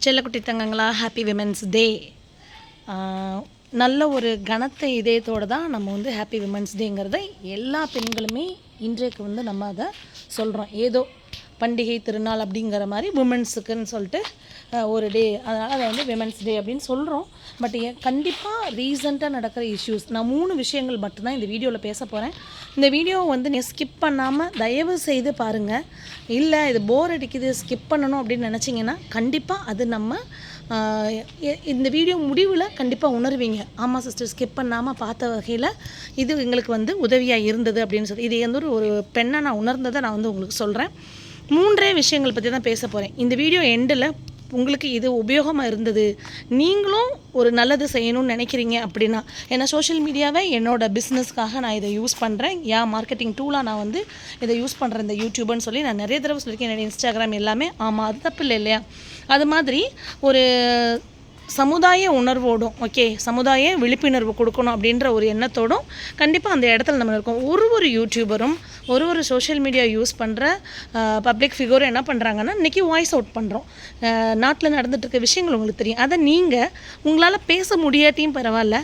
செல்லக்குட்டி தங்கங்களா, happy women's day. நல்ல ஒரு கனத்த இதயத்தோடு தான் நம்ம வந்து ஹாப்பி விமென்ஸ் டேங்கிறத எல்லா பெண்களுமே இன்றைக்கு வந்து நம்ம அதை சொல்கிறோம். ஏதோ பண்டிகை திருநாள் அப்படிங்கிற மாதிரி உமன்ஸுக்குன்னு சொல்லிட்டு ஒரு டே, அதனால் அதை வந்து விமென்ஸ் டே அப்படின்னு சொல்கிறோம். பட் கண்டிப்பாக ரீசெண்டாக நடக்கிற இஷ்யூஸ் நான் 3 விஷயங்கள் மட்டும்தான் இந்த வீடியோவில் பேச போகிறேன். இந்த வீடியோவை வந்து நீ ஸ்கிப் பண்ணாமல் தயவு செய்து பாருங்கள். இல்லை இது போர் அடிக்குது ஸ்கிப் பண்ணணும் அப்படின்னு நினச்சிங்கன்னா கண்டிப்பாக அது நம்ம இந்த வீடியோ முடிவில் கண்டிப்பாக உணர்வீங்க. ஆமாம் சிஸ்டர், ஸ்கிப் பண்ணாமல் பார்த்த வகையில் இது எங்களுக்கு வந்து உதவியாக இருந்தது அப்படின்னு சொல்லி இது வந்து ஒரு பெண்ணை நான் உணர்ந்ததை நான் வந்து உங்களுக்கு சொல்கிறேன். 3 விஷயங்கள் பற்றி தான் பேச போகிறேன். இந்த வீடியோ எண்டில் உங்களுக்கு இது உபயோகமாக இருந்தது, நீங்களும் ஒரு நல்லது செய்யணும்னு நினைக்கிறீங்க அப்படின்னா, ஏன்னா சோஷியல் மீடியாவை என்னோடய பிஸ்னஸ்க்காக நான் இதை யூஸ் பண்ணுறேன். மார்க்கெட்டிங் டூலாக நான் வந்து இதை யூஸ் பண்ணுறேன் இந்த யூடியூப்னு சொல்லி நான் நிறைய தடவை சொல்லியிருக்கேன். என்னோடய இன்ஸ்டாகிராம் எல்லாமே. ஆமாம், அது தப்பு இல்லை இல்லையா? அது மாதிரி ஒரு சமுதாய உணர்வோடும், சமுதாய விழிப்புணர்வு கொடுக்கணும் அப்படின்ற ஒரு எண்ணத்தோடும் கண்டிப்பாக அந்த இடத்துல நம்ம இருக்கோம். ஒரு யூடியூபரும் ஒரு சோஷியல் மீடியா யூஸ் பண்ணுற பப்ளிக் ஃபிகரும் என்ன பண்ணுறாங்கன்னா, இன்றைக்கி வாய்ஸ் அவுட் பண்ணுறோம். நாட்டில் நடந்துகிட்ருக்க விஷயங்கள் உங்களுக்கு தெரியும். அதை நீங்கள் உங்களால் பேச முடியாட்டியும் பரவாயில்ல,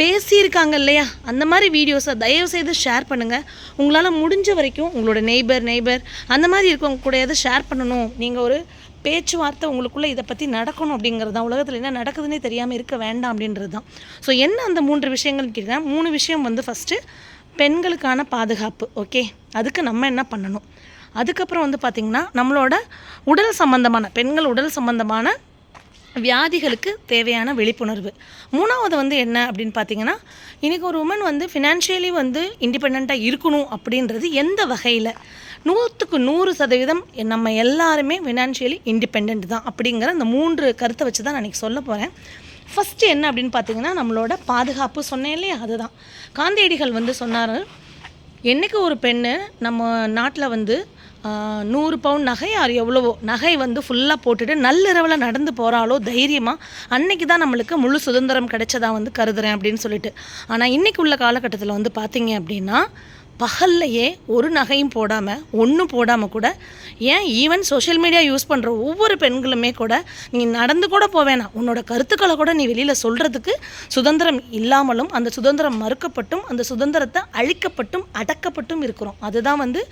பேசியிருக்காங்க இல்லையா, அந்த மாதிரி வீடியோஸை தயவுசெய்து ஷேர் பண்ணுங்கள். உங்களால் முடிஞ்ச வரைக்கும் உங்களோட நெய்பர் அந்த மாதிரி இருக்கவங்க கூடயாவது ஷேர் பண்ணணும். நீங்கள் ஒரு பேச்சுவார்த்தை உங்களுக்குள்ளே இதை பற்றி நடக்கணும் அப்படிங்கிறது தான். உலகத்தில் என்ன நடக்குதுன்னே தெரியாமல் இருக்க வேண்டாம் அப்படின்றது தான். ஸோ என்ன அந்த 3 விஷயங்கள் கேட்குறேன். 3 விஷயம் வந்து ஃபஸ்ட்டு பெண்களுக்கான பாதுகாப்பு. அதுக்கு நம்ம என்ன பண்ணணும். அதுக்கப்புறம் வந்து பார்த்திங்கன்னா நம்மளோட உடல் சம்பந்தமான பெண்கள் உடல் சம்பந்தமான வியாதிகளுக்கு தேவையான விழிப்புணர்வு. 3வது வந்து என்ன அப்படின்னு பார்த்தீங்கன்னா, இன்றைக்கி ஒரு உமன் வந்து ஃபினான்ஷியலி வந்து இண்டிபெண்ட்டாக இருக்கணும் அப்படின்றது எந்த வகையில் 100க்கு 100% நம்ம எல்லாருமே ஃபினான்ஷியலி இண்டிபெண்ட் தான் அப்படிங்கிற அந்த 3 கருத்தை வச்சு தான் நான் இன்றைக்கி சொல்ல போகிறேன். ஃபஸ்ட்டு என்ன அப்படின்னு பார்த்தீங்கன்னா, நம்மளோட பாதுகாப்பு சொன்னேன் இல்லையா, அதுதான். காந்தியடிகள் வந்து சொன்னார், என்றைக்கு ஒரு பெண்ணு நம்ம நாட்டில் வந்து 100 பவுன் நகை எவ்வளவோ நகை வந்து ஃபுல்லாக போட்டுட்டு நள்ளிரவில் நடந்து போகிறாலோ தைரியமாக, அன்னைக்கு தான் நம்மளுக்கு முழு சுதந்திரம் கிடைச்சதா வந்து கருதுகிறேன் அப்படின்னு சொல்லிட்டு. ஆனால் இன்றைக்கி உள்ள காலகட்டத்தில் வந்து பார்த்திங்க அப்படின்னா, பகல்லையே ஒரு நகையும் போடாமல் ஒன்றும் போடாமல் கூட, ஏன் ஈவன் சோஷியல் மீடியா யூஸ் பண்ணுற ஒவ்வொரு பெண்களுமே கூட நீ நடந்து கூட போவேனா, உன்னோட கருத்துக்களை கூட நீ வெளியில் சொல்கிறதுக்கு சுதந்திரம் இல்லாமலும், அந்த சுதந்திரம் மறுக்கப்பட்டும், அந்த சுதந்திரத்தை அழிக்கப்பட்டும் அடக்கப்பட்டும் இருக்கிறோம். அதுதான் வந்து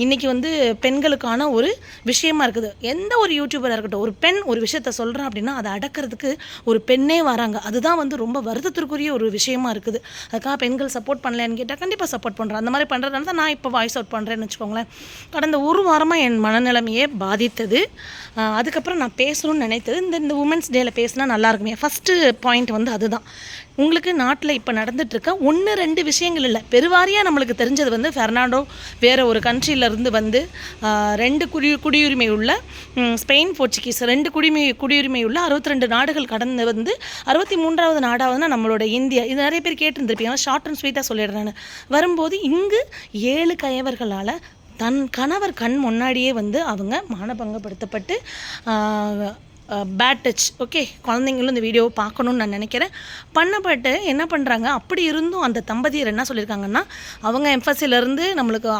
இன்றைக்கி வந்து பெண்களுக்கான ஒரு விஷயமா இருக்குது. எந்த ஒரு யூடியூபராக இருக்கட்டும், ஒரு பெண் ஒரு விஷயத்த சொல்கிறேன் அப்படின்னா அதை அடக்கிறதுக்கு ஒரு பெண்ணே வராங்க. அதுதான் வந்து ரொம்ப வருத்தத்திற்குரிய ஒரு விஷயமா இருக்குது. அதுக்காக பெண்கள் சப்போர்ட் பண்ணலன்னு கேட்டால் கண்டிப்பாக சப்போர்ட் பண்ணுறேன். அந்த மாதிரி பண்ணுறதுனால தான் நான் இப்போ வாய்ஸ் அவுட் பண்ணுறேன்னு வச்சுக்கோங்களேன். கடந்த ஒரு வாரமாக என் மனநிலைமையே பாதித்தது. அதுக்கப்புறம் நான் பேசணும்னு நினைத்தது இந்த உமன்ஸ் டேயில் பேசினா நல்லா இருக்குமே. ஃபஸ்ட்டு பாயிண்ட் வந்து அதுதான். உங்களுக்கு நாட்டில் இப்போ நடந்துகிட்ருக்க 1-2 விஷயங்கள் இல்லை, பெருவாரியாக நம்மளுக்கு தெரிஞ்சது வந்து பெர்னாண்டோ வேறு ஒரு கண்ட்ரியிலேருந்து வந்து 2 குடியுரிமை உள்ள ஸ்பெயின், போர்ச்சுகீஸ் 2 குடியுரிமை உள்ள 62 நாடுகள் கடந்து வந்து 63வது நாடாவதுன்னா நம்மளோட இந்தியா. இது நிறைய பேர் கேட்டுருந்துருப்பீங்க, ஷார்ட் அண்ட் ஸ்வீட்டாக சொல்லிடுறேன்னு. வரும்போது இங்கு 7 கயவர்களால் தன் கணவர் கண் முன்னாடியே வந்து அவங்க மானபங்கப்படுத்தப்பட்டு பேட் டச். குழந்தைங்களும் இந்த வீடியோவை பார்க்கணுன்னு நான் நினைக்கிறேன். பண்ணப்பட்டு என்ன பண்ணுறாங்க, அப்படி இருந்தும் அந்த தம்பதியர் என்ன சொல்லியிருக்காங்கன்னா, அவங்க எம்பசிலேருந்து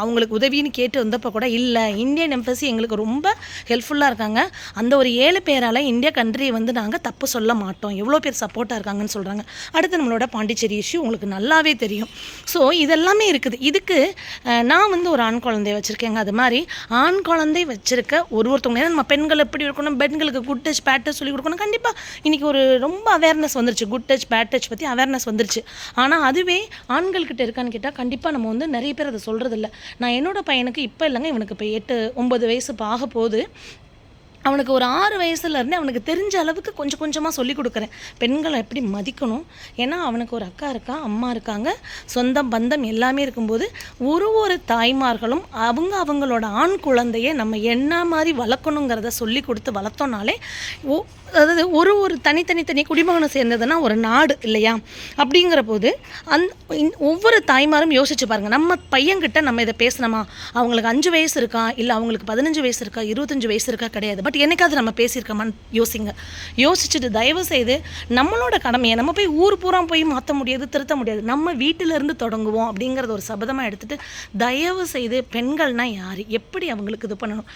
அவங்களுக்கு உதவின்னு கேட்டு வந்தப்போ கூட இல்லை, இந்தியன் எம்பசி எங்களுக்கு ரொம்ப ஹெல்ப்ஃபுல்லாக இருக்காங்க, அந்த ஒரு 7 பேரால் இந்தியா கண்ட்ரியை வந்து நாங்கள் தப்பு சொல்ல மாட்டோம், எவ்வளோ பேர் சப்போர்ட்டாக இருக்காங்கன்னு சொல்கிறாங்க. அடுத்து நம்மளோட பாண்டிச்சேரி இஷ்யூ உங்களுக்கு நல்லாவே தெரியும். ஸோ இதெல்லாமே இருக்குது. இதுக்கு நான் வந்து ஒரு ஆண் குழந்தைய வச்சுருக்கேங்க. அது மாதிரி ஆண் குழந்தை வச்சுருக்க ஒருத்தவங்க நம்ம பெண்கள் எப்படி இருக்கணும், பெண்களுக்கு குட் டச் பேட் டச் சொல்லிக் கொடுக்கணும். கண்டிப்பாக இன்றைக்கி ஒரு ரொம்ப அவேர்னஸ் வந்துருச்சு, குட் டச் பேட் டச் பற்றி அவேர்னஸ் வந்துருச்சு. ஆனால் அதுவே ஆண்கள்கிட்ட இருக்கான்னு கேட்டால் கண்டிப்பாக நம்ம வந்து நிறைய பேர் அதை சொல்கிறதில்ல. நான் என்னோடய பையனுக்கு இப்போ இல்லைங்க, இவனுக்கு இப்போ 8-9 வயசு இப்போ ஆக போகுது. அவனுக்கு ஒரு 6 வயசுலேருந்து அவனுக்கு தெரிஞ்ச அளவுக்கு கொஞ்சமாக சொல்லிக் கொடுக்குறேன், பெண்களை எப்படி மதிக்கணும். ஏன்னா அவனுக்கு ஒரு அக்கா இருக்கா, அம்மா இருக்காங்க, சொந்தம் பந்தம் எல்லாமே இருக்கும்போது ஒரு தாய்மார்களும் அவங்களோட ஆண் குழந்தையை நம்ம என்ன மாதிரி வளர்க்கணுங்கிறத சொல்லி கொடுத்து வளர்த்தோன்னாலே, அதாவது ஒரு தனி குடிமகனை சேர்ந்ததுன்னா ஒரு நாடு இல்லையா? அப்படிங்கிற போது ஒவ்வொரு தாய்மாரும் யோசிச்சு பாருங்கள், நம்ம பையன்கிட்ட நம்ம இதை பேசணுமா, அவங்களுக்கு 5 வயசு இருக்கா, இல்லை அவங்களுக்கு 15 வயசு இருக்கா, 25 வயசு இருக்கா, கிடையாது. பட் பட் என்னைக்காவது நம்ம பேசியிருக்கோமான்னு யோசிச்சுட்டு தயவு செய்து நம்மளோட கடமையை நம்ம போய் ஊர் பூரா போய் மாற்ற முடியாது, திருத்த முடியாது, நம்ம வீட்டிலேருந்து தொடங்குவோம் அப்படிங்கிறத ஒரு சபதமாக எடுத்துகிட்டு தயவு செய்து பெண்கள்னால் யார், எப்படி அவங்களுக்கு இது பண்ணணும்.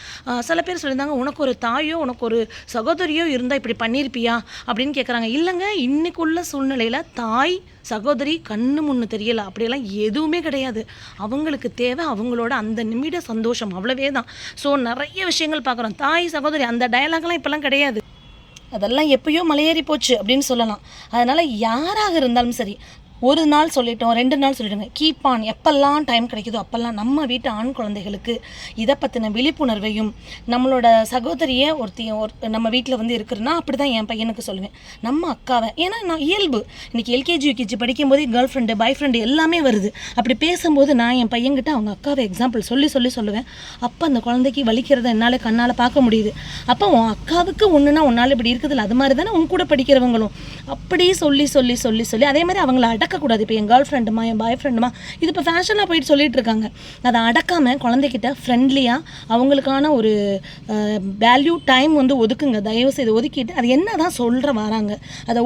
சில பேர் சொல்லியிருந்தாங்க, உனக்கு ஒரு தாயோ உனக்கு ஒரு சகோதரியோ இருந்தால் இப்படி பண்ணியிருப்பியா அப்படின்னு கேட்குறாங்க. இல்லைங்க, இன்றைக்குள்ள சூழ்நிலையில் தாய் சகோதரி கண்ணு முன்னு தெரியல அப்படியெல்லாம் எதுவுமே கிடையாது. அவங்களுக்கு தேவை அவங்களோட அந்த நிமிட சந்தோஷம், அவ்வளவே தான். ஸோ நிறைய விஷயங்கள் பார்க்குறோம். தாய் சகோதரி அந்த டயலாக்லாம் இப்போல்லாம் கிடையாது, அதெல்லாம் எப்பயோ மலையேறி போச்சு அப்படின்னு சொல்லலாம். அதனால் யாராக இருந்தாலும் சரி, ஒரு நாள் சொல்லிட்டோம், 2 நாள் சொல்லிவிடுங்க, கீப் ஆன். எப்பெல்லாம் டைம் கிடைக்குதோ அப்போல்லாம் நம்ம வீட்டு ஆண் குழந்தைகளுக்கு இதை பற்றின விழிப்புணர்வையும், நம்மளோட சகோதரியை நம்ம வீட்டில் வந்து இருக்குதுன்னா அப்படி தான் என் பையனுக்கு சொல்லுவேன், நம்ம அக்காவை. ஏன்னா நான் இயல்பு, இன்றைக்கி எல்கேஜி யூகேஜி படிக்கும்போது கேர்ள் ஃப்ரெண்டு பாய் ஃப்ரெண்டு எல்லாமே வருது. அப்படி பேசும்போது நான் என் பையன்கிட்ட அவங்க அக்காவை எக்ஸாம்பிள் சொல்லுவேன். அப்போ அந்த குழந்தைக்கு வலிக்கிறத என்னால் கண்ணால் பார்க்க முடியுது. அப்போ உன் அக்காவுக்கு ஒன்றுனா உன்னால் இப்படி இருக்குதுல்ல, அது மாதிரி தானே உன் கூட படிக்கிறவங்களும். அப்படி சொல்லி அதே மாதிரி அவங்கள அடக்கக்கூடாது. இப்போ என் கேர்ள் ஃப்ரெண்டுமா என் பாய் ஃப்ரெண்டுமா இது இப்போ ஃபேஷனாக போயிட்டு சொல்லிட்டு இருக்காங்க. அதை அடக்காமல் குழந்தைகிட்ட ஃப்ரெண்ட்லியாக அவங்களுக்கான ஒரு வேல்யூ டைம் வந்து ஒதுக்குங்க. தயவு செய்து ஒதுக்கிட்டு அது என்ன தான் சொல்கிற வராங்க அதை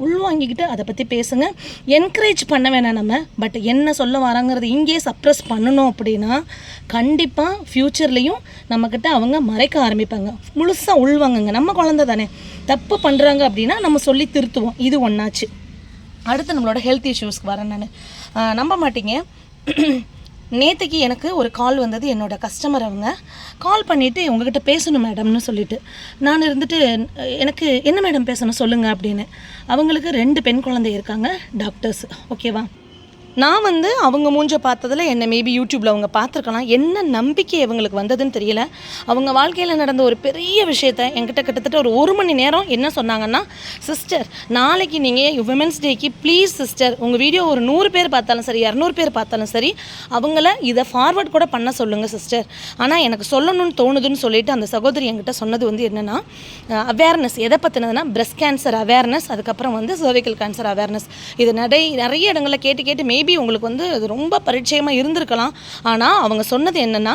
உள்வாங்கிக்கிட்டு அதை பற்றி பேசுங்க. என்கரேஜ் பண்ண வேணாம் நம்ம, பட் என்ன சொல்ல வராங்கிறது இங்கேயே சப்ரஸ் பண்ணணும். அப்படின்னா கண்டிப்பாக ஃப்யூச்சர்லேயும் நம்மக்கிட்ட அவங்க மறைக்க ஆரம்பிப்பாங்க. முழுசாக உள்வாங்குங்க. நம்ம குழந்தை தானே, தப்பு பண்ணுறாங்க அப்படின்னா நம்ம சொல்லி திருத்துவோம். இது ஒன்றாச்சு. அடுத்து நம்மளோட ஹெல்த் இஷ்யூஸ்க்கு வரேன். நான் நம்ப மாட்டீங்க, நேற்றுக்கு எனக்கு ஒரு கால் வந்தது. என்னோடய கஸ்டமர் அவங்க கால் பண்ணிவிட்டு உங்ககிட்ட பேசணும் மேடம்னு சொல்லிவிட்டு, நான் இருந்துட்டு எனக்கு என்ன மேடம் பேசணும் சொல்லுங்கள் அப்படின்னு. அவங்களுக்கு 2 பெண் குழந்தை இருக்காங்க, டாக்டர்ஸ். ஓகேவா, நான் வந்து அவங்க மூஞ்ச பார்த்ததில் என்ன மேபி யூடியூப்பில் அவங்க பார்த்துருக்கலாம். என்ன நம்பிக்கை இவங்களுக்கு வந்ததுன்னு தெரியல. அவங்க வாழ்க்கையில் நடந்த ஒரு பெரிய விஷயத்த என்கிட்ட கிட்டத்தட்ட ஒரு 1 மணி நேரம் என்ன சொன்னாங்கன்னா, சிஸ்டர் நாளைக்கு நீங்கள் விமென்ஸ் டேக்கு ப்ளீஸ் சிஸ்டர் உங்கள் வீடியோ ஒரு 100 பேர் பார்த்தாலும் சரி 200 பேர் பார்த்தாலும் சரி அவங்கள இதை ஃபார்வர்ட் கூட பண்ண சொல்லுங்கள் சிஸ்டர், ஆனால் எனக்கு சொல்லணும்னு தோணுதுன்னு சொல்லிட்டு அந்த சகோதரி என்கிட்ட சொன்னது வந்து என்னென்னா, அவேர்னஸ் எதை பற்றினதுன்னா பிரெஸ்ட் கேன்சர் அவேர்னஸ், அதுக்கப்புறம் வந்து சர்விக்கல் கேன்சர் அவேர்னஸ். இது நிறைய இடங்களில் கேட்டு மேபி உங்களுக்கு வந்து அது ரொம்ப பரிச்சயமாக இருந்திருக்கலாம். ஆனால் அவங்க சொன்னது என்னென்னா,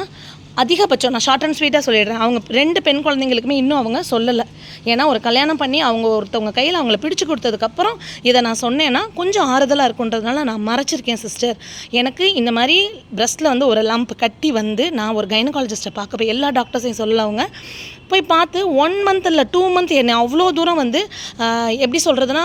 அதிகபட்சம் நான் ஷார்ட் அண்ட் ஸ்வீட்டாக சொல்லிடுறேன், அவங்க 2 பெண் குழந்தைங்களுக்குமே இன்னும் அவங்க சொல்லலை. ஏன்னா ஒரு கல்யாணம் பண்ணி அவங்க ஒருத்தவங்க கையில் அவங்கள பிடிச்சி கொடுத்ததுக்கப்புறம் இதை நான் சொன்னேன்னா கொஞ்சம் ஆறுதலாக இருக்குன்றதுனால நான் மறைச்சிருக்கேன் சிஸ்டர். எனக்கு இந்த மாதிரி பிரெஸ்ட்டில் வந்து ஒரு லம்ப் கட்டி வந்து நான் ஒரு கைனகாலஜிஸ்ட்டை பார்க்க போய் எல்லா டாக்டர்ஸையும் சொல்லல, அவங்க போய் பார்த்து 1 மந்த் இல்லை 2 மந்த் என்னை அவ்வளோ தூரம் வந்து எப்படி சொல்கிறதுனா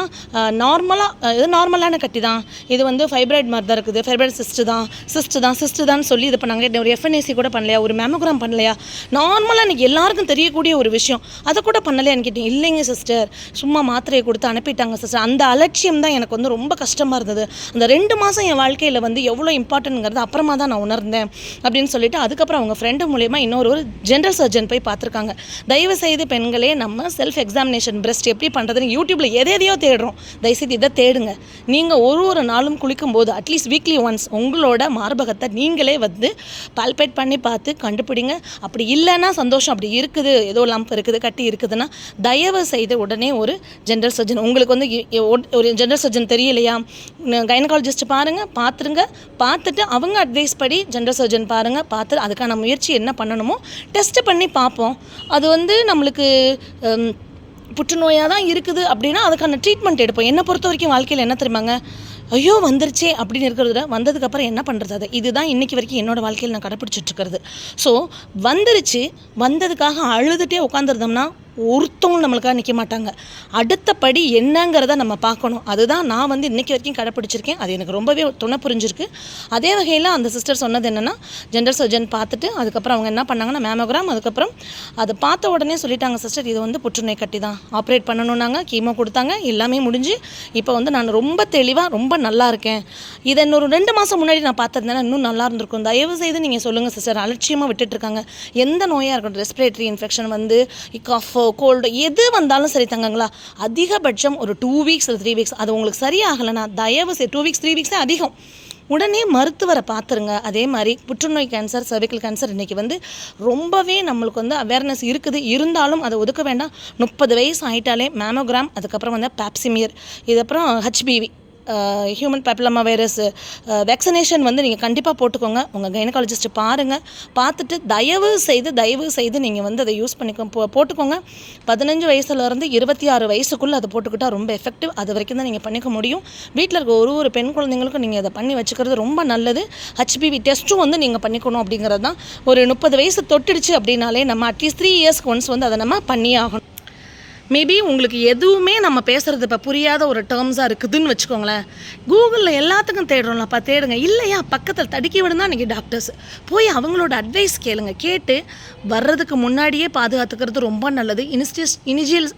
இது நார்மலான கட்டி தான், இது வந்து ஃபைப்ராய்டு மாதிரி தான் இருக்குது, ஃபைப்ராய்டு சிஸ்ட்டு தான் சொல்லி இது பண்ணாங்க. ஒரு எஃப்என்ஏசி கூட பண்ணலையா, ஒரு மேமோகிராம் பண்ணலையா, நார்மலாக இன்றைக்கி எல்லாருக்கும் தெரியக்கூடிய ஒரு விஷயம், அதை கூட பண்ணலையான்னு கேட்டேன். இல்லைங்க சிஸ்டர், சும்மா மாத்திரையை கொடுத்து அனுப்பிட்டாங்க சிஸ்டர். அந்த அலட்சியம் தான் எனக்கு வந்து ரொம்ப கஷ்டமாக இருந்தது. அந்த 2 மாதம் என் வாழ்க்கையில் வந்து எவ்வளோ இம்பார்ட்டன்ட்ங்கிறது அப்புறமா தான் நான் உணர்ந்தேன் அப்படின்னு சொல்லிட்டு அதுக்கப்புறம் அவங்க ஃப்ரெண்டு மூலியமாக இன்னொரு ஜென்ரல் சர்ஜன் போய் பார்த்துருக்காங்க. தயவு செய்து பெண்களே, நம்ம செல்ஃப் எக்ஸாமினேஷன் பிரெஸ்ட் எப்படி பண்ணுறதுன்னு யூடியூப்பில் எதையோ தேடுறோம், தயவுசெய்து இதை தேடுங்க. நீங்கள் ஒரு நாளும் குளிக்கும்போது அட்லீஸ்ட் வீக்லி ஒன்ஸ் உங்களோட மார்பகத்தை நீங்களே வந்து பால்பேட் பண்ணி பார்த்து கண்டுபிடிங்க. அப்படி இல்லைன்னா சந்தோஷம், அப்படி இருக்குது ஏதோ லம்ப் இருக்குது கட்டி இருக்குதுன்னா தயவு செய்து உடனே ஒரு ஜென்ரல் சர்ஜன், உங்களுக்கு வந்து ஒரு ஜென்ரல் சர்ஜன் தெரியலையா, கைனகாலஜிஸ்ட் பாருங்கள், பார்த்துட்டு அவங்க அட்வைஸ் படி ஜென்ரல் சர்ஜன் பாருங்கள், பார்த்து அதுக்கான முயற்சி என்ன பண்ணணுமோ டெஸ்ட் பண்ணி பார்ப்போம். அது வந்து நம்மளுக்கு புற்றுநோயாக தான் இருக்குது அப்படின்னா அதுக்கான ட்ரீட்மெண்ட் எடுப்போம். என்னை பொறுத்த வரைக்கும் வாழ்க்கையில் என்ன தெரியுமாங்க, ஐயோ வந்துருச்சே அப்படின்னு இருக்கிறத வந்ததுக்கப்புறம் என்ன பண்ணுறது, அது இதுதான் இன்றைக்கி வரைக்கும் என்னோடய வாழ்க்கையில் நான் கடைப்பிடிச்சிட்ருக்கிறது. ஸோ வந்துருச்சு, வந்ததுக்காக அழுதுகிட்டே உட்காந்துருந்தோம்னா ஒருத்தவங்க நம்மளுக்காக நிற்க மாட்டாங்க. அடுத்த படி என்னங்கிறத நம்ம பார்க்கணும். அதுதான் நான் வந்து இன்றைக்கி வரைக்கும் கடைப்பிடிச்சிருக்கேன். அது எனக்கு ரொம்பவே துணை புரிஞ்சிருக்கு. அதே வகையில் அந்த சிஸ்டர் சொன்னது என்னென்னா, ஜென்ரல் சர்ஜன் பார்த்துட்டு அதுக்கப்புறம் அவங்க என்ன பண்ணாங்கன்னா மேமோகிராம், அதுக்கப்புறம் அதை பார்த்த உடனே சொல்லிட்டாங்க, சிஸ்டர் இது வந்து புற்றுநோய் கட்டி தான், ஆப்ரேட் பண்ணணுன்னாங்க, கீமோ கொடுத்தாங்க, எல்லாமே முடிஞ்சு இப்போ வந்து நான் ரொம்ப தெளிவாக ரொம்ப நல்லா இருக்கேன். இதை இன்னொரு 2 மாதம் முன்னாடி நான் பார்த்துருந்தேன்னா இன்னும் நல்லா இருந்திருக்கும். தயவு செய்து நீங்கள் சொல்லுங்கள் சிஸ்டர், அலட்சியமாக விட்டுட்ருக்காங்க. எந்த நோயாக இருக்கட்டும், ரெஸ்பிரேட்டரி இன்ஃபெக்ஷன் வந்து கஃபோ கோல்டு எது வந்தாலும் சரி தங்கங்களா, அதிகபட்சம் ஒரு 2 வீக்ஸ் இல்லை 3 வீக்ஸ், அது உங்களுக்கு சரியாகலைன்னா தயவு செய்து 2 வீக்ஸ் 3 வீக்ஸே அதிகம், உடனே மருத்துவரை பார்த்துருங்க. அதே மாதிரி புற்றுநோய் கேன்சர், சர்விக்கல் கேன்சர் இன்றைக்கி வந்து ரொம்பவே நம்மளுக்கு வந்து அவேர்னஸ் இருக்குது. இருந்தாலும் அதை ஒதுக்க வேண்டாம். 30 வயசு ஆகிட்டாலே மேமோகிராம், அதுக்கப்புறம் வந்து பேப்சிமியர், இதுக்கப்புறம் HPV human papilloma virus vaccination வந்து நீங்கள் கண்டிப்பாக போட்டுக்கோங்க. உங்கள் கைனகாலஜிஸ்ட்டு பாருங்கள், பார்த்துட்டு தயவு செய்து நீங்கள் வந்து அதை யூஸ் போட்டுக்கோங்க. 15 வயசுலேருந்து 26 வயசுக்குள்ளே அதை போட்டுக்கிட்டால் ரொம்ப எஃபெக்டிவ். அது வரைக்கும் தான் நீங்கள் பண்ணிக்க முடியும். வீட்டில் இருக்க ஒரு பெண் குழந்தைங்களுக்கும் நீங்கள் அதை பண்ணி வச்சுக்கிறது ரொம்ப நல்லது. HPV டெஸ்ட்டும் வந்து நீங்கள் பண்ணிக்கணும் அப்படிங்கிறது தான். ஒரு 30 வயசு தொட்டுடுச்சு அப்படின்னாலே நம்ம அட்லீஸ்ட் 3 இயர்ஸ்க்கு ஒன்ஸ் வந்து அதை நம்ம பண்ணியே ஆகணும். மேபி உங்களுக்கு எதுவுமே நம்ம பேசுகிறது இப்போ புரியாத ஒரு டேர்ம்ஸாக இருக்குதுன்னு வச்சுக்கோங்களேன். கூகுளில் எல்லாத்துக்கும் தேடுறோம்லப்பா, தேடுங்க. இல்லையா பக்கத்தில் தடுக்கி விடுனா இன்றைக்கி டாக்டர்ஸ் போய் அவங்களோட அட்வைஸ் கேளுங்க. கேட்டு வர்றதுக்கு முன்னாடியே பாதுகாத்துக்கிறது ரொம்ப நல்லது.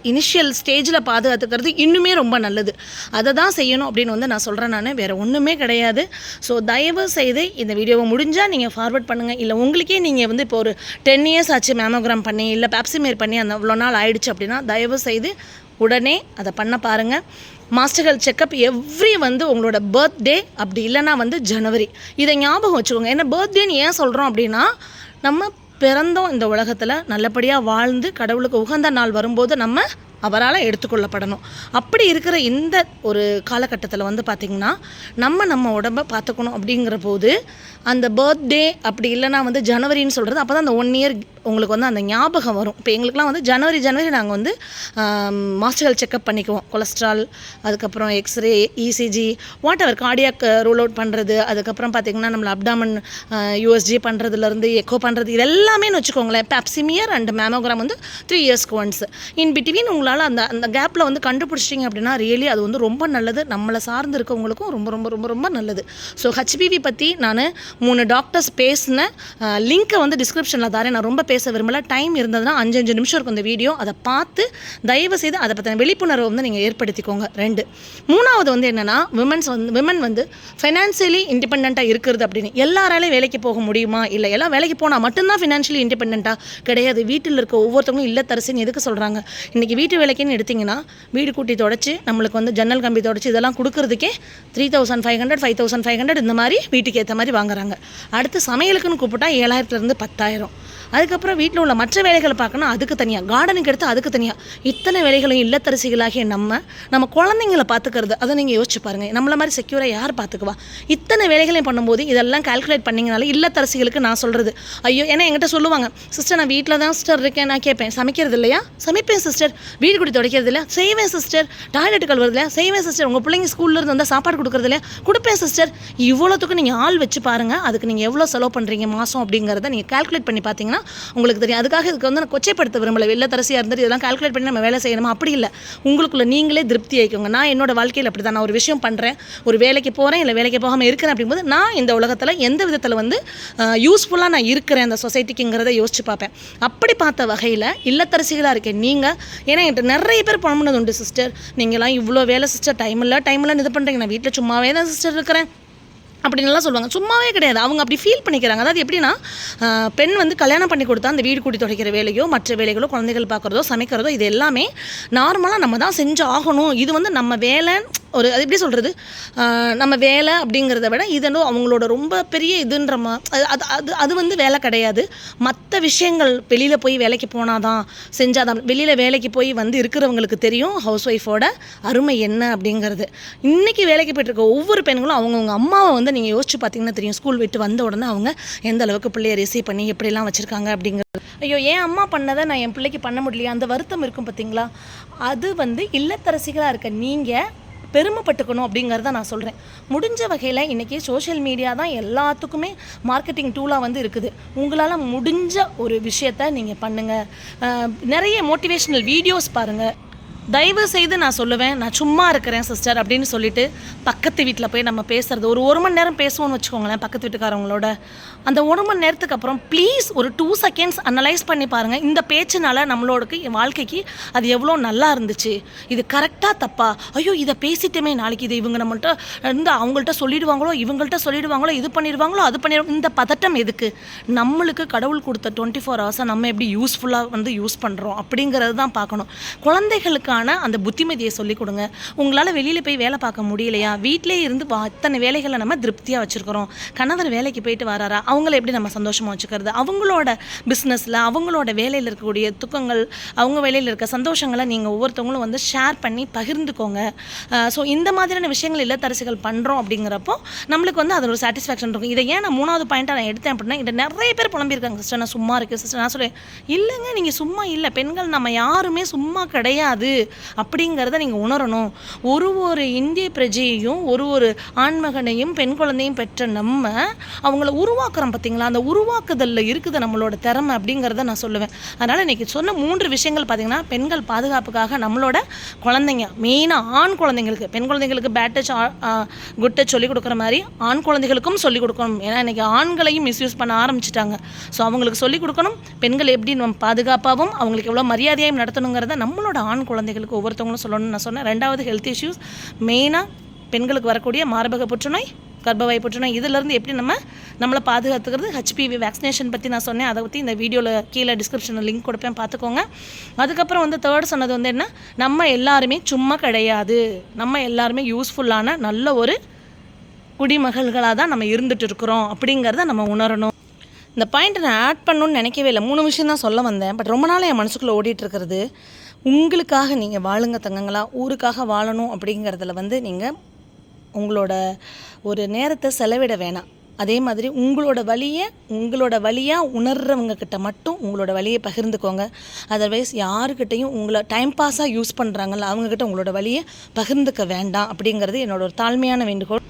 இனிஷியல் ஸ்டேஜில் பாதுகாத்துக்கிறது இன்னுமே ரொம்ப நல்லது. அதை தான் செய்யணும் அப்படின்னு வந்து நான் சொல்கிறேன். நான் வேறு ஒன்றுமே கிடையாது. ஸோ தயவு செய்து இந்த வீடியோவை முடிஞ்சால் நீங்கள் ஃபார்வர்ட் பண்ணுங்கள். இல்லை உங்களுக்கே நீங்கள் வந்து இப்போ ஒரு 10 இயர்ஸ் ஆச்சு மேமோகிராம் பண்ணி, இல்லை பேப்சிமேர் பண்ணி அந்த அவ்வளோ நாள் ஆயிடுச்சு அப்படின்னா தயவு செய்து உடனே அதை பண்ண பாருங்கள். மாஸ்டர் ஹெல்த் செக்கப் எவ்ரி வந்து உங்களோட பர்த்டே, அப்படி இல்லைனா வந்து ஜனவரி. இதை ஞாபகம் வச்சுக்கோங்க. ஏன்னா பர்த்டேன்னு ஏன் சொல்கிறோம் அப்படின்னா, நம்ம பிறந்தோம் இந்த உலகத்தில், நல்லபடியாக வாழ்ந்து கடவுளுக்கு உகந்த நாள் வரும்போது நம்ம அவரால் எடுத்துக்கொள்ளப்படணும். அப்படி இருக்கிற இந்த ஒரு காலகட்டத்தில் வந்து பார்த்திங்கன்னா நம்ம உடம்பை பார்த்துக்கணும். அப்படிங்கிற போது அந்த பர்த்டே அப்படி இல்லைனா வந்து ஜனவரின்னு சொல்கிறது, அப்போ தான் அந்த 1 இயர் உங்களுக்கு வந்து அந்த ஞாபகம் வரும். இப்போ எங்களுக்குலாம் வந்து ஜனவரி நாங்கள் வந்து மாஸ்டர் ஹெல்த் செக்கப் பண்ணிக்குவோம். கொலஸ்ட்ரால், அதுக்கப்புறம் X-ray, ECG, whatever, cardiac rule out பண்ணுறது, அதுக்கப்புறம் பார்த்திங்கன்னா நம்மளை அப்டாமன் USG பண்ணுறதுலேருந்து எக்கோ பண்ணுறது, இது எல்லாமே வச்சுக்கோங்களேன். பேப்சிமியர் அண்ட் மேமோகிராம் வந்து 3 இயர்ஸ்க்கு ஒன்ஸ். இன் பிட்வீன் உங்களால் அந்த கேப்பில் வந்து கண்டுபிடிச்சிட்டிங்க அப்படின்னா ரியலி அது வந்து ரொம்ப நல்லது. நம்மளை சார்ந்து இருக்கவங்களுக்கும் ரொம்ப ரொம்ப ரொம்ப ரொம்ப நல்லது. ஸோ HPV பற்றி நான் 3 டாக்டர்ஸ் பேசின லிங்க்கை வந்து டிஸ்கிரிப்ஷனில் தரேன். நான் ரொம்ப பேச விரும்பல. டைம் இருந்ததுன்னா 5 நிமிஷம் இருக்கும் இந்த வீடியோ. அதை பார்த்து தயவு செய்து அதை பற்றின விழிப்புணர்வு வந்து நீங்கள் ஏற்படுத்திக்கோங்க. 2 3வது வந்து என்னென்னா, விமன் வந்து ஃபைனான்சியலி இண்டிபெண்ட்டாக இருக்கிறது அப்படின்னு. எல்லாராலையும் வேலைக்கு போக முடியுமா? இல்லை எல்லாம் வேலைக்கு போனால் மட்டும்தான் ஃபினான்ஷியலி இண்டிபெண்ட்டாக கிடையாது. வீட்டில் இருக்க ஒவ்வொருத்தவங்களும் இல்லத்தரசின்னு எதுக்கு சொல்கிறாங்க? இன்றைக்கி வீட்டு வேலைக்குன்னு எடுத்திங்கன்னா, வீடு கூட்டி தொடச்சி நம்மளுக்கு வந்து ஜன்னல் கம்பி தொடச்சி இதெல்லாம் கொடுக்குறதுக்கே 3500 5500 இந்த மாதிரி வீட்டுக்கு ஏற்ற மாதிரி வாங்குறாங்க. அடுத்து சமையலுக்குன்னு கூப்பிட்டா 7000 10,000. அதுக்கப்புறம் வீட்டில் உள்ள மற்ற வேலைகளை பார்க்கணும், அதுக்கு தனியாக. கார்டனுக்கு எடுத்து அதுக்கு தனியாக. இத்தனை வேலைகளையும் இல்லத்தரசிகளாகிய நம்ம குழந்தைங்களை பார்த்துக்கிறது, அதை நீங்கள் யோசிச்சு பாருங்கள். நம்மள மாதிரி செக்யூராக யார் பார்த்துக்குவா? இத்தனை வேலைகளையும் பண்ணும்போது இதெல்லாம் கால்குலேட் பண்ணிங்கனால இல்லத்தரசிகளுக்கு நான் சொல்கிறது, ஐயோ, ஏன்னா என்கிட்ட சொல்லுவாங்க, சிஸ்டர் நான் வீட்டில் தான் சிஸ்டர் இருக்கேன். நான் கேட்பேன், சமைக்கிறது இல்லையா? சமைப்பேன் சிஸ்டர். வீடு குடி துடைக்கிறது இல்லையா? செய்வேன் சிஸ்டர். டாய்லெட் கழுவுறது இல்லையா? செய்வேன் சிஸ்டர். உங்கள் பிள்ளைங்க ஸ்கூல்லேருந்து வந்தால் சாப்பாடு கொடுக்குறது இல்லையா? கொடுப்பேன் சிஸ்டர். இவ்வளோத்துக்கு நீங்கள் ஆள் வச்சு பாருங்கள். அதுக்கு நீங்கள் எவ்வளோ செலவு பண்ணுறீங்க மாதம் அப்படிங்கிறத நீங்கள் கால்குலேட் பண்ணி பார்த்தீங்கன்னா உங்களுக்கு தெரியும். அதுக்காக இதுக்கு வந்து நான் கொச்சைப்படுத்த விரும்பலை. இல்லத்தரசியாக இருந்துட்டு இதெல்லாம் கால்குலேட் பண்ணி நம்ம வேலை செய்யணுமா? அப்படி இல்லை. உங்களுக்குள்ள நீங்களே திருப்தி ஆகிக்கோங்க. நான் என்னோட வாழ்க்கையில் அப்படி தான். நான் ஒரு விஷயம் பண்ணுறேன், ஒரு வேலைக்கு போகிறேன், இல்லை வேலைக்கு போகாமல் இருக்கிறேன் அப்படிங்கும்போது நான் இந்த உலகத்தில் எந்த விதத்தில் வந்து யூஸ்ஃபுல்லாக நான் இருக்கிறேன் அந்த சொசைட்டிக்குங்கிறத யோசிச்சு பார்ப்பேன். அப்படி பார்த்த வகையில் இல்லத்தரசிகளாக இருக்கேன் நீங்கள். ஏன்னா என்கிட்ட நிறைய பேர் பண்ணது உண்டு, சிஸ்டர் நீங்களாம் இவ்வளோ வேலை சிஸ்டர், டைம் இல்லைன்னு இது பண்ணுறீங்க, நான் வீட்டில் சும்மாவே தான் சிஸ்டர் இருக்கிறேன் அப்படின்லாம் சொல்லுவாங்க. சும்மாவே கிடையாது, அவங்க அப்படி ஃபீல் பண்ணிக்கிறாங்க. அதாவது எப்படின்னா, பெண் வந்து கல்யாணம் பண்ணி கொடுத்தா அந்த வீடு கூட்டி துடைக்கிற வேலையோ, மற்ற வேலைகளோ, குழந்தைகள் பார்க்குறதோ, சமைக்கிறதோ, இது எல்லாமே நார்மலாக நம்ம தான் செஞ்சு ஆகணும். இது வந்து நம்ம வேலை, ஒரு அது எப்படி சொல்கிறது, நம்ம வேலை அப்படிங்கிறத விட இதனும் அவங்களோட ரொம்ப பெரிய இதுன்ற அது வந்து வேலை கிடையாது. மற்ற விஷயங்கள் வெளியில் போய் வேலைக்கு போனாதான் செஞ்சாதான். வெளியில் வேலைக்கு போய் வந்து இருக்கிறவங்களுக்கு தெரியும் ஹவுஸ் ஒய்ஃபோட அருமை என்ன அப்படிங்கிறது. இன்றைக்கி வேலைக்கு போய்ட்டுருக்க ஒவ்வொரு பெண்களும் அவங்கவுங்க அம்மாவை வந்து நீங்கள் யோசிச்சு பார்த்தீங்கன்னா தெரியும். ஸ்கூல் விட்டு வந்த உடனே அவங்க எந்த அளவுக்கு பிள்ளையை ரிசீவ் பண்ணி எப்படிலாம் வச்சுருக்காங்க அப்படிங்கிறது. ஐயோ, என் அம்மா பண்ணதை நான் என் பிள்ளைக்கு பண்ண முடியலையா, அந்த வருத்தம் இருக்கும் பார்த்தீங்களா? அது வந்து இல்லத்தரசிகளாக இருக்க நீங்கள் பெருமைப்பட்டுக்கணும் அப்படிங்கிறத நான் சொல்கிறேன். முடிஞ்ச வகையில் இன்றைக்கி சோஷியல் மீடியா தான் எல்லாத்துக்குமே மார்க்கெட்டிங் டூலாக வந்து இருக்குது. உங்களால் முடிஞ்ச ஒரு விஷயத்த நீங்கள் பண்ணுங்கள். நிறைய மோட்டிவேஷ்னல் வீடியோஸ் பாருங்கள். தயவு செய்து நான் சொல்லுவேன், நான் சும்மா இருக்கிறேன் சிஸ்டர் அப்படின்னு சொல்லிட்டு பக்கத்து வீட்டில் போய் நம்ம பேசுகிறது, ஒரு மணி நேரம் பேசுவோம்னு வச்சுக்கோங்களேன் பக்கத்து வீட்டுக்காரவங்களோட. அந்த 1 மணி நேரத்துக்கு அப்புறம் ப்ளீஸ் ஒரு 2 செகண்ட்ஸ் அனலைஸ் பண்ணி பாருங்கள். இந்த பேச்சுனால நம்மளோட வாழ்க்கைக்கு அது எவ்வளோ நல்லா இருந்துச்சு, இது கரெக்டாக தப்பா, ஐயோ இதை பேசிட்டோமே, நாளைக்கு இது இவங்க நம்மள்கிட்ட இருந்து அவங்கள்ட்ட சொல்லிடுவாங்களோ, இவங்கள்ட்ட சொல்லிடுவாங்களோ, இது பண்ணிடுவாங்களோ, அது பண்ணிடுவாங்க. இந்த பதட்டம் எதுக்கு? நம்மளுக்கு கடவுள் கொடுத்த 24 ஹவர்ஸை நம்ம எப்படி யூஸ்ஃபுல்லாக வந்து யூஸ் பண்ணுறோம் அப்படிங்கிறது தான் பார்க்கணும். குழந்தைகளுக்கு பெண்களுக்கான அந்த புத்திமதியை சொல்லிக் கொடுங்க. உங்களால் வெளியில் போய் வேலை பார்க்க முடியலையா, வீட்டிலே இருந்து அத்தனை வேலைகளை நம்ம திருப்தியாக வச்சுருக்கிறோம். கணவர் வேலைக்கு போயிட்டு வராரா, அவங்கள எப்படி நம்ம சந்தோஷமாக வச்சுக்கிறது, அவங்களோட பிஸ்னஸில் அவங்களோட வேலையில் இருக்கக்கூடிய துக்கங்கள், அவங்க வேலையில் இருக்க சந்தோஷங்களை நீங்கள் ஒவ்வொருத்தவங்களும் வந்து ஷேர் பண்ணி பகிர்ந்துக்கோங்க. ஸோ இந்த மாதிரியான விஷயங்கள் இல்லத்தரசிகள் பண்ணுறோம் அப்படிங்கிறப்போ நம்மளுக்கு வந்து அது ஒரு சாட்டிஸ்ஃபேக்ஷன் இருக்கும். இதை ஏன் நான் 3வது பாயிண்ட்டாக நான் எடுத்தேன் அப்படின்னா, இதை நிறைய பேர் புலம்பியிருக்காங்க, சிஸ்டர் நான் சும்மா இருக்கேன் சிஸ்டர். நான் சொல்லுவேன், இல்லைங்க நீங்கள் சும்மா இல்லை, பெண்கள் நம்ம யாருமே சும்மா கிடையாது அப்படிங்கிறத நீங்கள் உணரணும். ஒரு இந்திய பிரஜையையும் ஒரு ஆண்மகனையும் பெண் குழந்தையும் பெற்ற நம்ம அவங்கள உருவாக்குறோம் பார்த்தீங்களா, அந்த உருவாக்குதலில் இருக்குது நம்மளோட திறமை அப்படிங்கிறத நான் சொல்லுவேன். அதனால் இன்றைக்கி சொன்ன 3 விஷயங்கள் பார்த்திங்கன்னா, பெண்கள் பாதுகாப்புக்காக நம்மளோட குழந்தைங்க, மெயினாக ஆண் குழந்தைங்களுக்கு, பெண் குழந்தைங்களுக்கு பேட் டச் குட் டச் சொல்லிக் கொடுக்குற மாதிரி ஆண் குழந்தைகளுக்கும் சொல்லிக் கொடுக்கணும். ஏன்னா இன்றைக்கி ஆண்களையும் மிஸ்யூஸ் பண்ண ஆரம்பிச்சிட்டாங்க. ஸோ அவங்களுக்கு சொல்லிக் கொடுக்கணும், பெண்கள் எப்படி நம்ம பாதுகாப்பாகவும் அவங்களுக்கு எவ்வளோ மரியாதையாகவும் நடத்தணுங்கிறத நம்மளோட ஆண் குழந்தைகளுக்கு ஒவ்வொருத்தவங்களும் சொல்லணும்னு நான் சொன்னேன். 2வது ஹெல்த் இஷ்யூஸ், மெயினாக பெண்களுக்கு வரக்கூடிய மார்பக புற்றுநோய், கர்ப்பவாய் புற்றுநோய், இதிலேருந்து எப்படி நம்மளை பாதுகாத்துக்கிறது, HPV வேக்சினேஷன் பற்றி நான் சொன்னேன். அதை பற்றி இந்த வீடியோவில் கீழே டிஸ்கிரிப்ஷனில் லிங்க் கொடுப்பேன், பார்த்துக்கோங்க. அதுக்கப்புறம் வந்து 3rd சொன்னது வந்து என்ன, நம்ம எல்லாருமே சும்மா கிடையாது, நம்ம எல்லாருமே யூஸ்ஃபுல்லான நல்ல ஒரு குடிமகள்களாக தான் நம்ம இருந்துகிட்டு இருக்கிறோம் அப்படிங்கிறத நம்ம உணரணும். இந்த பாயிண்ட்டை நான் ஆட் பண்ணணுன்னு நினைக்கவே இல்லை, 3 விஷயம் தான் சொல்ல வந்தேன். பட் ரொம்ப நாள் என் மனசுக்குள்ளே ஓடிட்டுருக்கிறது, உங்களுக்காக நீங்கள் வாழுங்க தங்கங்களா. ஊருக்காக வாழணும் அப்படிங்கிறதுல வந்து நீங்கள் உங்களோட ஒரு நேரத்தை செலவிட வேணாம். அதே மாதிரி உங்களோட வழியாக உணர்றவங்க கிட்ட மட்டும் உங்களோட வழியை பகிர்ந்துக்கோங்க. அதர்வைஸ் யாருக்கிட்டையும் உங்களை டைம் பாஸாக யூஸ் பண்ணுறாங்கல்ல, அவங்கக்கிட்ட உங்களோட வழியை பகிர்ந்துக்க வேண்டாம் அப்படிங்கிறது என்னோட ஒரு தாழ்மையான வேண்டுகோள்.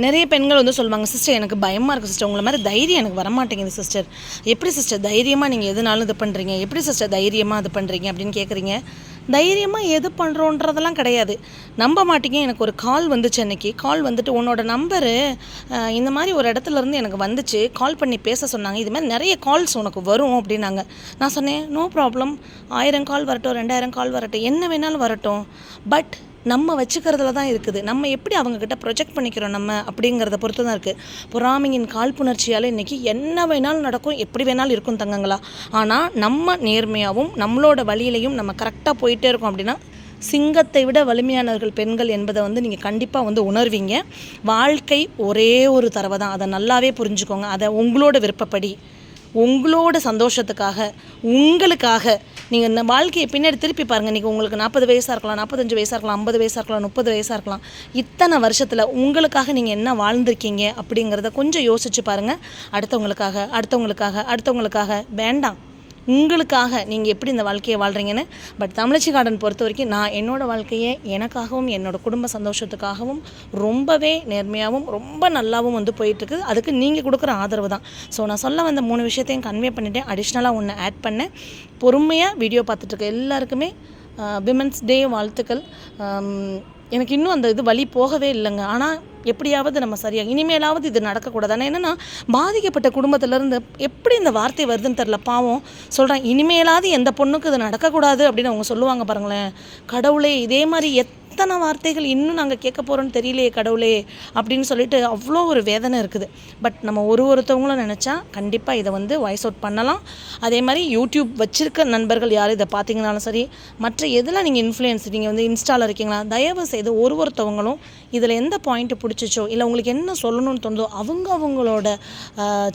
நிறைய பெண்கள் வந்து சொல்லுவாங்க, சிஸ்டர் எனக்கு பயமாக இருக்குது சிஸ்டர், உங்களை மாதிரி தைரியம் எனக்கு வரமாட்டேங்குது சிஸ்டர், எப்படி சிஸ்டர் தைரியமாக நீங்கள் எதுனாலும் இது பண்ணுறீங்க, எப்படி சிஸ்டர் தைரியமாக இது பண்ணுறீங்க அப்படின்னு கேட்குறீங்க. தைரியமாக எது பண்ணுறோன்றதெல்லாம் கிடையாது. நம்ப மாட்டீங்க, எனக்கு ஒரு கால் வந்துச்சு அன்றைக்கி. கால் வந்துட்டு, உன்னோட நம்பரு இந்த மாதிரி ஒரு இடத்துலேருந்து எனக்கு வந்துச்சு, கால் பண்ணி பேச சொன்னாங்க, இது மாதிரி நிறைய கால்ஸ் உனக்கு வரும் அப்படின்னாங்க. நான் சொன்னேன், நோ ப்ராப்ளம், 1000 கால் வரட்டும், 2000 கால் வரட்டும், என்ன வேணாலும் வரட்டும், பட் நம்ம வச்சுக்கிறதுல தான் இருக்குது. நம்ம எப்படி அவங்கக்கிட்ட ப்ரொஜெக்ட் பண்ணிக்கிறோம் நம்ம அப்படிங்கிறத பொறுத்து தான் இருக்குது. பொறாமையின் காழ்ப்புணர்ச்சியால் இன்றைக்கி என்ன வேணாலும் நடக்கும், எப்படி வேணாலும் இருக்கும் தங்கங்களா. ஆனால் நம்ம நேர்மையாகவும் நம்மளோட வழியிலையும் நம்ம கரெக்டாக போயிட்டே இருக்கோம் அப்படின்னா, சிங்கத்தை விட வலிமையானவர்கள் பெண்கள் என்பதை வந்து நீங்கள் கண்டிப்பாக வந்து உணர்வீங்க. வாழ்க்கை ஒரே ஒரு தடவை தான், அதை நல்லாவே புரிஞ்சுக்கோங்க. அதை உங்களோட விருப்பப்படி, உங்களோட சந்தோஷத்துக்காக, உங்களுக்காக நீங்கள் இந்த வாழ்க்கையை பின்னாடி திருப்பி பாருங்கள். இன்றைக்கி உங்களுக்கு 40 வயசாக இருக்கலாம், 45 வயசாக இருக்கலாம், 50 வயசாக இருக்கலாம், 30 வயசாக இருக்கலாம். இத்தனை வருஷத்தில் உங்களுக்காக நீங்கள் என்ன வாழ்ந்திருக்கீங்க அப்படிங்கிறத கொஞ்சம் யோசிச்சு பாருங்கள். அடுத்தவங்களுக்காக வேண்டாம், உங்களுக்காக நீங்கள் எப்படி இந்த வாழ்க்கையை வாழ்கிறீங்கன்னு. பட் தமிழச்சி கார்டன் பொறுத்த வரைக்கும் நான் என்னோடய வாழ்க்கையை எனக்காகவும் என்னோடய குடும்ப சந்தோஷத்துக்காகவும் ரொம்பவே நேர்மையாகவும் ரொம்ப நல்லாவும் வந்து போயிட்டுருக்கு. அதுக்கு நீங்கள் கொடுக்குற ஆதரவு தான். ஸோ நான் சொல்ல வந்த 3 விஷயத்தையும் கன்வே பண்ணிவிட்டேன். அடிஷ்னலாக ஒன்று ஆட் பண்ணேன். பொறுமையாக வீடியோ பார்த்துட்ருக்க எல்லாருக்குமே விமென்ஸ் டே வாழ்த்துக்கள். எனக்கு இன்னும் அந்த வழி போகவே இல்லைங்க. ஆனால் எப்படியாவது நம்ம சரியாக இனிமேலாவது இது நடக்கக்கூடாது. ஆனால் என்னென்னா, பாதிக்கப்பட்ட குடும்பத்திலேருந்து எப்படி இந்த வார்த்தை வருதுன்னு தெரில, பாவம் சொல்கிறேன், இனிமேலாவது எந்த பொண்ணுக்கு இது நடக்கக்கூடாது அப்படின்னு அவங்க சொல்லுவாங்க பாருங்களேன். கடவுளே, இதே மாதிரி எத்தனை வார்த்தைகள் இன்னும் நாங்கள் கேட்க போகிறோன்னு தெரியலையே கடவுளே அப்படின்னு சொல்லிட்டு அவ்வளோ ஒரு வேதனை இருக்குது. பட் நம்ம ஒருத்தவங்களும் நினச்சா கண்டிப்பாக இதை வந்து வாய்ஸ் அவுட் பண்ணலாம். அதே மாதிரி யூடியூப் வச்சுருக்க நண்பர்கள் யார் இதை பார்த்தீங்கனாலும் சரி, மற்ற எதெல்லாம் நீங்கள் இன்ஃப்ளூயன்ஸ், நீங்கள் வந்து இன்ஸ்டாவில் இருக்கீங்களா, தயவு செய்து ஒருத்தவங்களும் இதில் எந்த பாயிண்ட்டு பிடிச்சிச்சோ இல்லை உங்களுக்கு என்ன சொல்லணும்னு தோணுதோ அவங்களோட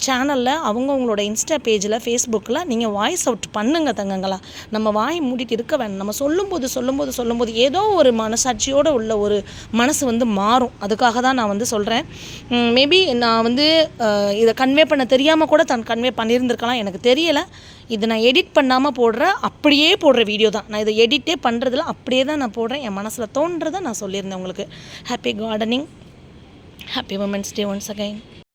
சேனலில், அவங்களோட இன்ஸ்டா பேஜில், ஃபேஸ்புக்கில் நீங்கள் வாய்ஸ் அவுட் பண்ணுங்க தங்கங்களா. நம்ம வாய் மூடிட்டு இருக்க வேண்டாம். நம்ம சொல்லும்போது ஏதோ ஒரு மனசாட்சியோடு உள்ள ஒரு மனசு வந்து மாறும். அதுக்காக தான் நான் வந்து சொல்கிறேன். மேபி நான் வந்து இதை கன்வே பண்ண தெரியாமல் கூட கன்வே பண்ணியிருந்திருக்கலாம், எனக்கு தெரியலை. இது நான் எடிட் பண்ணாமல் அப்படியே போடுற வீடியோ தான். நான் இதை எடிட்டே பண்ணுறதில்ல, அப்படியே தான் நான் போடுறேன். என் மனசில் தோன்றதை நான் சொல்லியிருந்தேன் உங்களுக்கு. Happy gardening, happy women's day once again.